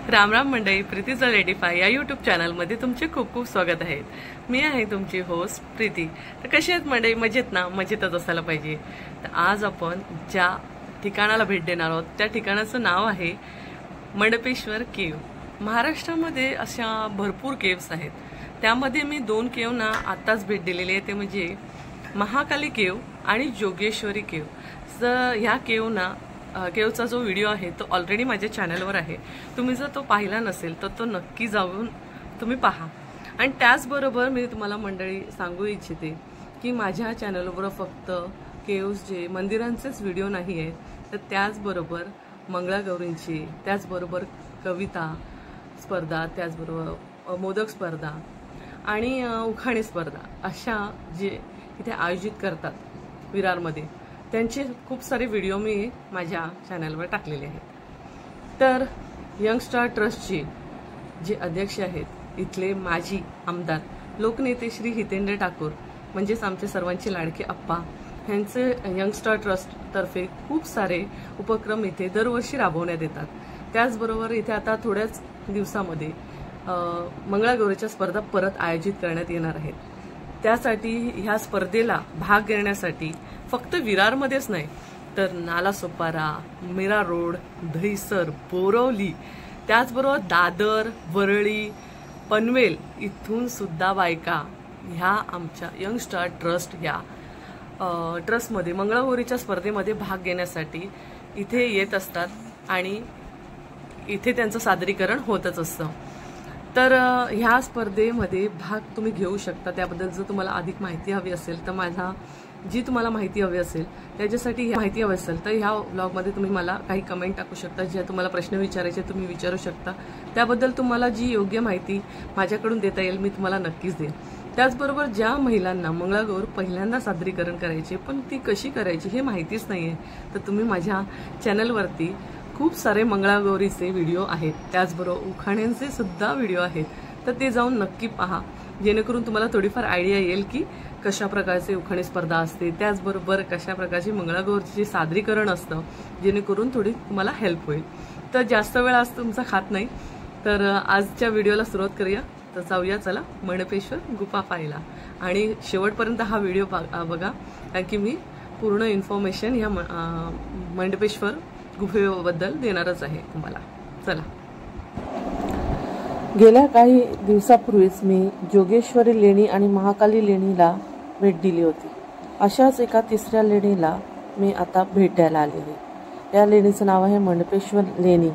राम राम मंडळी, प्रीतीचा लेडीफाय या यूट्यूब चॅनलमध्ये तुमचे खूप खूप स्वागत आहे। मी आहे तुमची होस्ट प्रीती। तर कशी आहेत मंडळी? मजेत ना? मजेतच असायला पाहिजे। तर आज आपण ज्या ठिकाणाला भेट देणार आहोत त्या ठिकाणाचं नाव आहे मंडपेश्वर केव। महाराष्ट्रामध्ये अशा भरपूर केव्स आहेत, त्यामध्ये मी 2 केवना आताच भेट दिलेली आहे, ते म्हणजे महाकाली केव आणि जोगेश्वरी केव। तर ह्या केवचा जो व्हिडिओ आहे तो ऑलरेडी माझ्या चॅनलवर आहे। तुम्ही जर तो पाहिला नसेल तर तो नक्की जाऊन तुम्ही पहा। आणि त्याचबरोबर मी तुम्हाला मंडळी सांगू इच्छिते की माझ्या चॅनलवर फक्त केव्स जे मंदिरांचेच व्हिडिओ नाही आहेत, तर त्याचबरोबर मंगळागौरींची, त्याचबरोबर कविता स्पर्धा, त्याचबरोबर मोदक स्पर्धा आणि उखाणे स्पर्धा अशा जे इथे आयोजित करतात विरारमध्ये, त्यांचे खूप सारे व्हिडिओ मी माझ्या चॅनलवर टाकलेले आहेत। तर यंगस्टार ट्रस्टचे जे अध्यक्ष आहेत इथले माजी आमदार लोकनेते श्री हितेंद्र ठाकूर, म्हणजेच आमचे सर्वांचे लाडके आप्पा, यांचे यंगस्टार ट्रस्ट तर्फे खूप सारे उपक्रम इथे दरवर्षी राबवण्यात येतात। त्याचबरोबर इथे आता थोड्याच दिवसामध्ये मंगळागौरीच्या स्पर्धा परत आयोजित करण्यात येणार आहेत। त्यासाठी ह्या स्पर्धेला भाग घेण्यासाठी फक्त विरारमध्येच नाही तर नालासोपारा, मीरा रोड, दहिसर, बोरवली, त्याचबरोबर दादर, वरळी, पनवेल इथून सुद्धा बायका ह्या आमच्या यंगस्टार ट्रस्ट ह्या ट्रस्टमध्ये मंगळागौरीच्या स्पर्धेमध्ये भाग घेण्यासाठी इथे येत असतात आणि इथे त्यांचं सादरीकरण होतच असतं। तर ह्या स्पर्धेमध्ये भाग तुम्ही घेऊ शकता। त्याबद्दल जर तुम्हाला अधिक माहिती हवी असेल तर जी तुम्हाला माहिती हवी असेल त्याच्यासाठी माहिती हवी असेल तर ह्या व्लॉगमध्ये तुम्ही मला काही कमेंट टाकू शकता। ज्या तुम्हाला प्रश्न विचारायचे तुम्ही विचारू शकता, त्याबद्दल तुम्हाला जी योग्य माहिती माझ्याकडून देता येईल मी तुम्हाला नक्कीच देईन। त्याचबरोबर ज्या महिलांना मंगळागौर पहिल्यांदा सादरीकरण करायचे पण ती कशी करायची हे माहितीच नाहीये, तर तुम्ही माझ्या चॅनलवरती खूप सारे मंगळागौरीचे व्हिडिओ आहेत, त्याचबरोबर उखाण्यांचे सुद्धा व्हिडिओ आहेत, तर ते जाऊन नक्की पहा, जेणेकरून तुम्हाला थोडीफार आयडिया येईल की कशा प्रकारचे उखाणे स्पर्धा असते, त्याचबरोबर कशा प्रकारची मंगळागौरीचे सादरीकरण असतं, जेणेकरून थोडी तुम्हाला हेल्प होईल। तर जास्त वेळ आज तुमचा खात नाही, तर आजच्या व्हिडिओला सुरुवात करूया। तर जाऊया चला मंडपेश्वर गुफा पाहायला आणि शेवटपर्यंत हा व्हिडिओ बघा, कारण की मी पूर्ण इन्फॉर्मेशन या मंडपेश्वर गुफेबद्दल देणारच आहे तुम्हाला। चला, गेल्या काही दिवसापूर्वीच मी जोगेश्वरी लेणी आणि महाकाली लेणीला भेट दिली होती। अशाच एका तिसऱ्या लेणीला मी आता भेट द्यायला आले आहे। या लेणीचं नाव आहे मंडपेश्वर लेणी।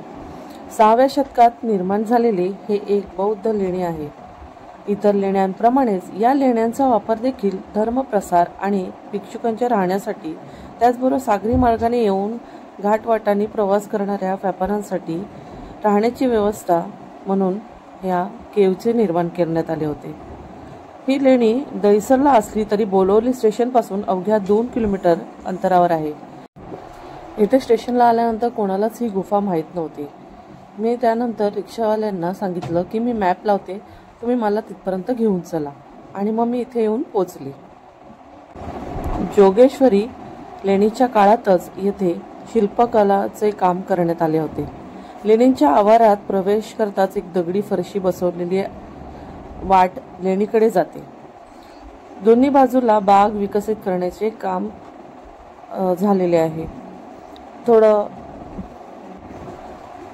6व्या शतकात निर्माण झालेले हे एक बौद्ध लेणी आहे। इतर लेण्यांप्रमाणेच या लेण्यांचा वापर देखील धर्मप्रसार आणि भिक्षुकांच्या राहण्यासाठी, त्याचबरोबर सागरी मार्गाने येऊन घाटवाटांनी प्रवास करणाऱ्या व्यापाऱ्यांसाठी राहण्याची व्यवस्था म्हणून या केवचे निर्माण करण्यात आले होते। ही लेणी दहिसरला असली तरी बोरिवली स्टेशनपासून अवघ्या 2 किलोमीटर अंतरावर आहे। इथे स्टेशनला आल्यानंतर कोणालाच ही गुफा माहीत नव्हती। मी त्यानंतर रिक्षावाल्यांना सांगितलं की मी मॅप लावते, तुम्ही मला तिथपर्यंत घेऊन चला, आणि मग मी इथे येऊन पोचली। जोगेश्वरी लेणीच्या काळातच येथे शिल्पकलाचे काम करण्यात आले होते। लेणींच्या आवारात प्रवेश करताच एक दगडी फरशी बसवलेली वाट लेणीकडे जाते। दोन्ही बाजूला बाग विकसित करण्याचे काम झालेले आहे। थोडं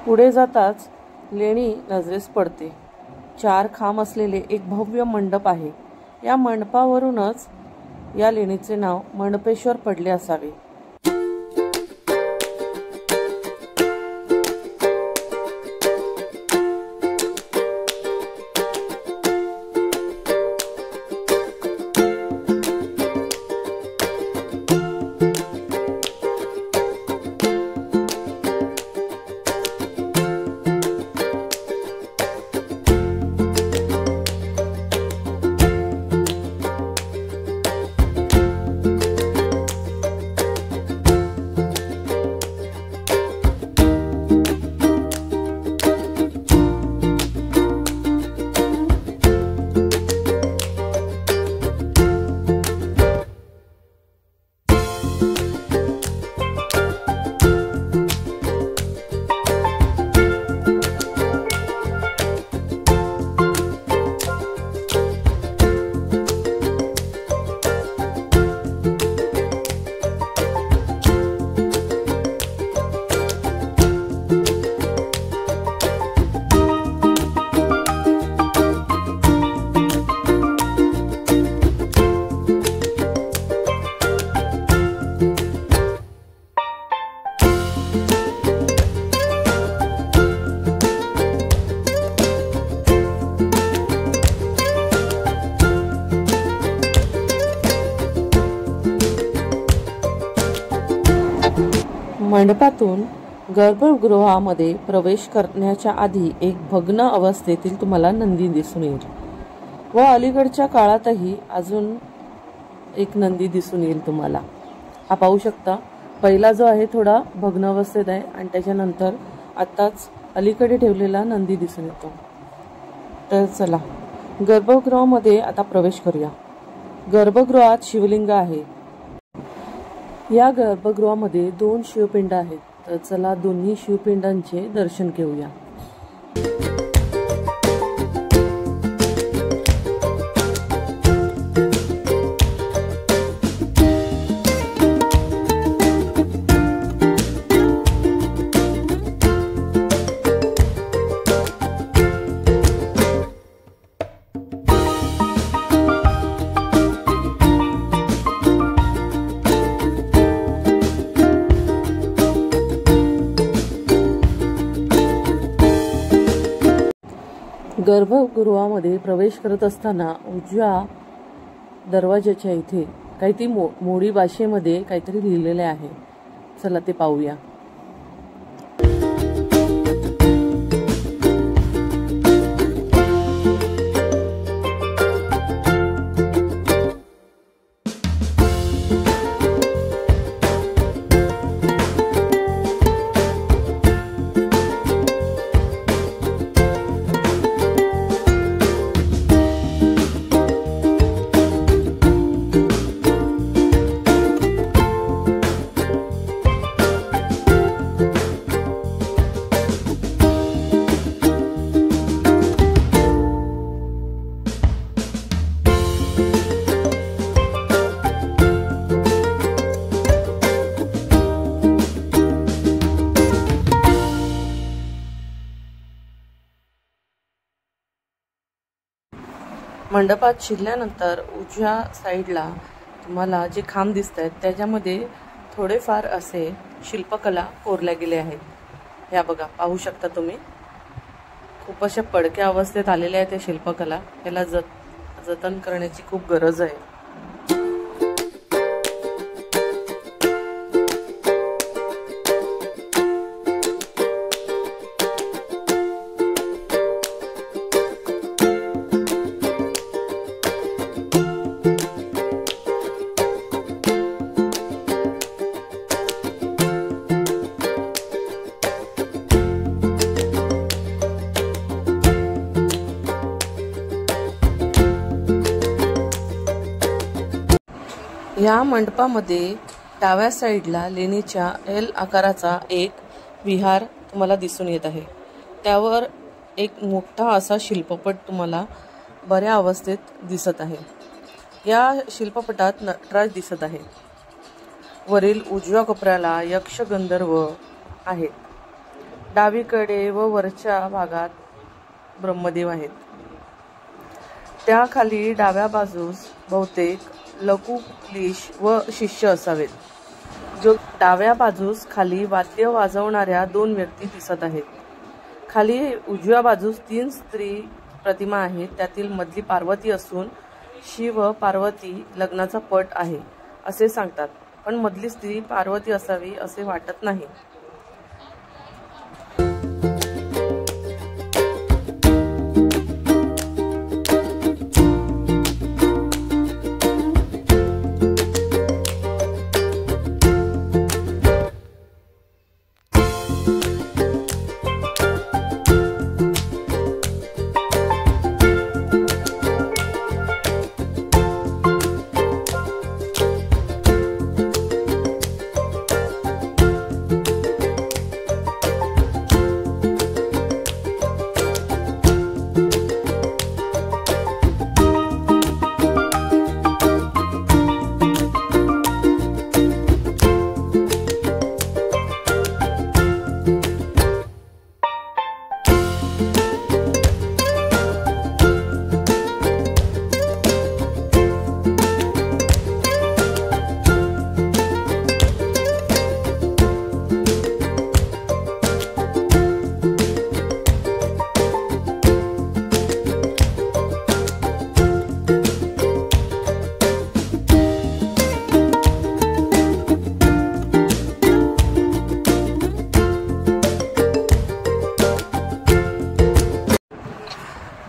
पुढे जाताच लेणी नजरेस पडते। 4 खांब असलेले एक भव्य मंडप आहे। या मंडपावरूनच या लेणीचे नाव मंडपेश्वर पडले असावे। मंडपातून गर्भगृहामध्ये प्रवेश करण्याच्या आधी एक भग्न अवस्थेतील तुम्हाला नंदी दिसून येईल व अलीकडच्या काळातही अजून एक नंदी दिसून येईल तुम्हाला. हा पाहू शकता, पहिला जो आहे थोडा भग्न अवस्थेत आहे आणि त्याच्यानंतर आताच अलीकडे ठेवलेला नंदी दिसून येतो. तर चला गर्भगृहामध्ये आता प्रवेश करूया. गर्भगृहात शिवलिंग आहे. या गर्भगृहामध्ये 2 शिवपिंड आहेत. तर चला दोन्ही शिवपिंडांचे दर्शन घेऊया. गर्भगृहामध्ये प्रवेश करत असताना उजव्या दरवाजाच्या इथे काहीतरी मोडी भाषेमध्ये काहीतरी लिहिलेले आहे. चला ते पाहूया. मंडपात शिरल्यानंतर उजव्या साईडला तुम्हाला जे खांब दिसत आहेत त्याच्यामध्ये थोडेफार असे शिल्पकला कोरल्या गेल्या आहेत. या बघा, पाहू शकता तुम्ही. खूप अशा पडक्या अवस्थेत आलेल्या आहेत त्या शिल्पकला. याला जतन करण्याची खूप गरज आहे. या मंडपामध्ये डाव्या साईडला लेणीच्या एल आकाराचा एक विहार तुम्हाला दिसून येत आहे. त्यावर एक मोठा असा शिल्पपट तुम्हाला बऱ्या अवस्थेत दिसत आहे. या शिल्पपटात नटराज दिसत आहे. वरील उजव्या कोपऱ्याला यक्ष गंधर्व आहेत. डावीकडे व वरच्या भागात ब्रह्मदेव आहेत. त्याखाली डाव्या बाजूस बहुतेक लकुलिश व शिष्य असावेत. जो डाव्या बाजूस खाली वाद्य वाजवणाऱ्या 2 व्यक्ती दिसत आहेत. खाली उजव्या बाजूस 3 स्त्री प्रतिमा आहेत. त्यातील मधली पार्वती असून शिव पार्वती लग्नाचा पट आहे असे सांगतात, पण मधली स्त्री पार्वती असावी असे वाटत नाही.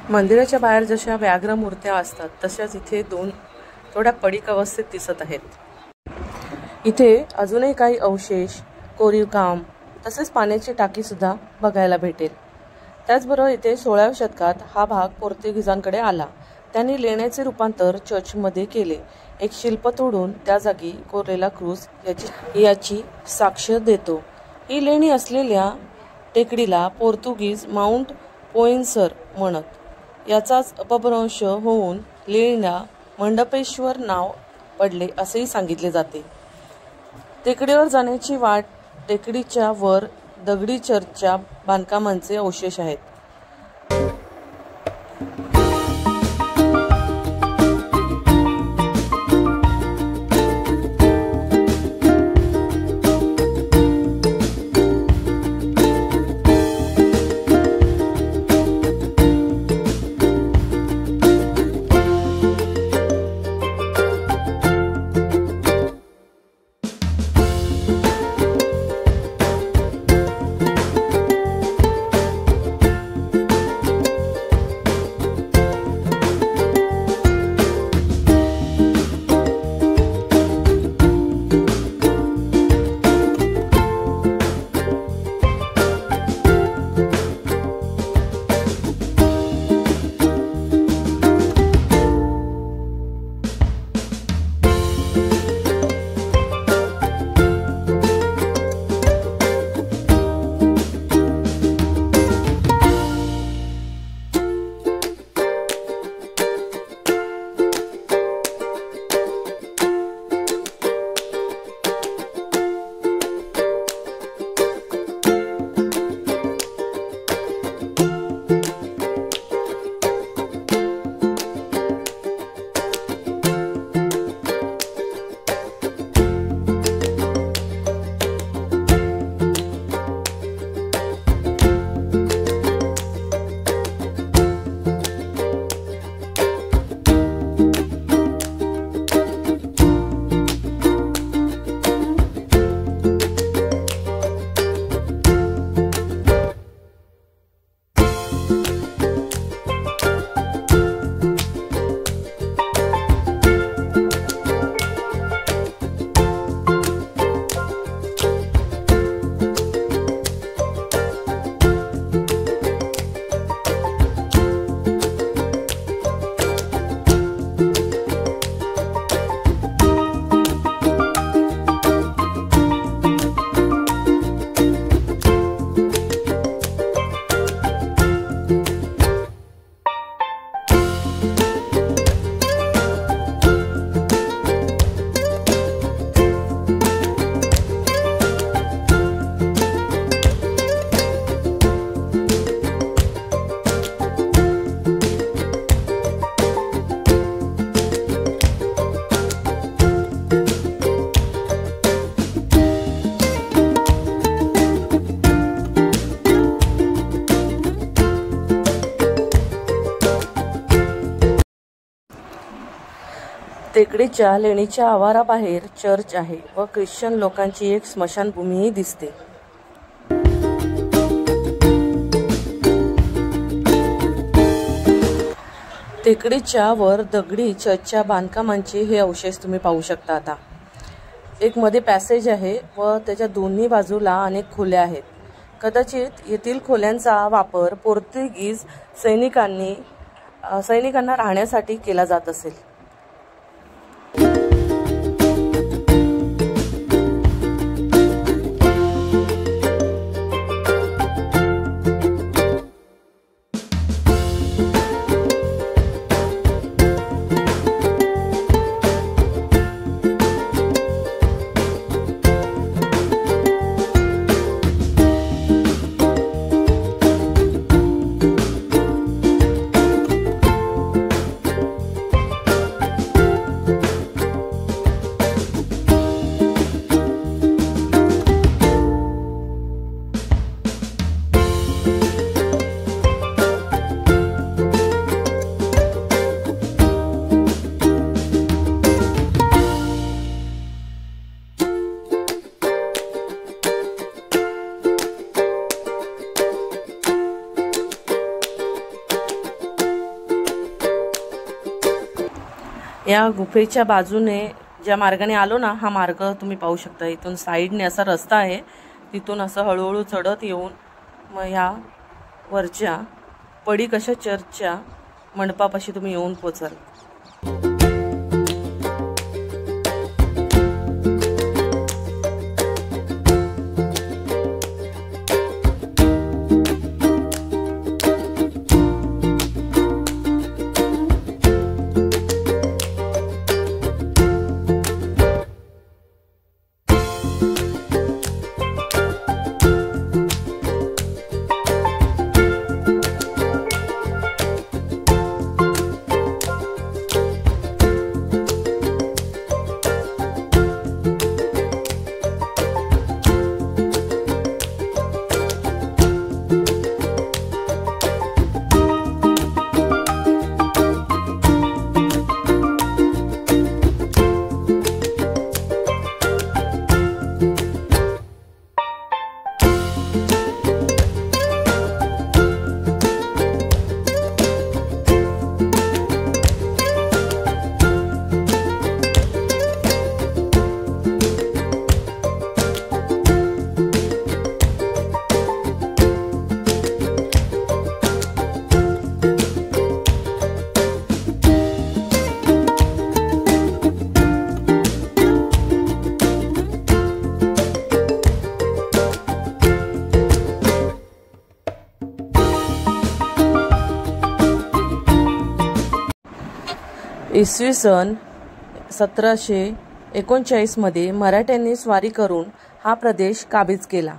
मंदिराच्या बाहेर जशा व्याघ्र मूर्त्या असतात तशाच इथे दोन थोड्या पडीक अवस्थेत दिसत आहेत। इथे अजूनही काही अवशेष, कोरीव काम तसेच पाण्याची टाकी सुद्धा बघायला भेटेल। त्याचबरोबर इथे 16व्या शतकात हा भाग पोर्तुगीजांकडे आला। त्यांनी लेण्याचे रूपांतर चर्चमध्ये केले। एक शिल्प तोडून त्या जागी कोरलेला क्रूस याची साक्ष देतो। ही लेणी असलेल्या टेकडीला पोर्तुगीज माउंट पोईन्सर म्हणत। याचाच अपभ्रंश होऊन लेणीला मंडपेश्वर नाव पडले असेही सांगितले जाते। टेकडीवर जाण्याची वाट टेकडीच्या वर दगडी चर्चच्या बांधकामांचे अवशेष आहेत। टेकडीच्या लेणीच्या आवाराबाहेर चर्च आहे व ख्रिश्चन लोकांची एक स्मशानभूमीही दिसते। टेकडीच्या वर दगडी चर्चच्या बांधकामांचे हे अवशेष तुम्ही पाहू शकता। आता एक मध्ये पॅसेज आहे व त्याच्या दोन्ही बाजूला अनेक खोल्या आहेत। कदाचित येथील खोल्यांचा वापर पोर्तुगीज सैनिकांना राहण्यासाठी केला जात असेल। या गुफेच्या बाजूने ज्या मार्गाने आलो ना, हा मार्ग तुम्ही पाहू शकता. इथून साईडने असा रस्ता आहे, तिथून असं हळूहळू चढत येऊन मग ह्या वरच्या पडीकशा चर्चच्या मंडपापाशी तुम्ही येऊन पोचाल. इसवी सन 1739 मध्ये मराठ्यांनी स्वारी करून हा प्रदेश काबीज केला.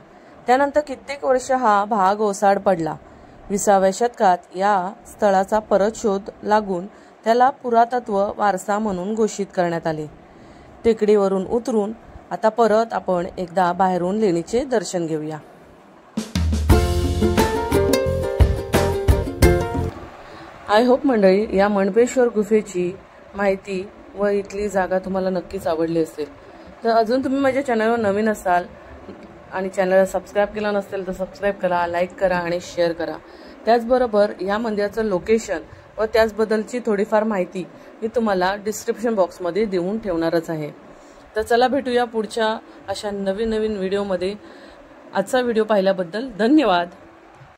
त्यानंतर कित्येक वर्ष हा भाग ओसाड पडला. 20व्या शतकात या स्थळाचा परत शोध लागून त्याला पुरातत्व वारसा म्हणून घोषित करण्यात आले. टेकडीवरून उतरून आता परत आपण एकदा बाहेरून लेणीचे दर्शन घेऊया. आय होप मंडळी, या मणपेश्वर गुफेची माहिती व इथली जागा तुम्हाला नक्कीच आवडली असेल. तर अजून तुम्ही माझ्या चॅनलवर नवीन असाल आणि चॅनलला सबस्क्राईब केलं नसेल तर सबस्क्राईब करा, लाईक करा आणि शेअर करा. त्याचबरोबर या मंदिराचं लोकेशन व त्याचबद्दलची थोडीफार माहिती मी तुम्हाला डिस्क्रिप्शन बॉक्समध्ये देऊन ठेवणारच आहे. तर चला भेटूया पुढच्या अशा नवीन व्हिडिओमध्ये. आजचा व्हिडिओ पाहिल्याबद्दल धन्यवाद.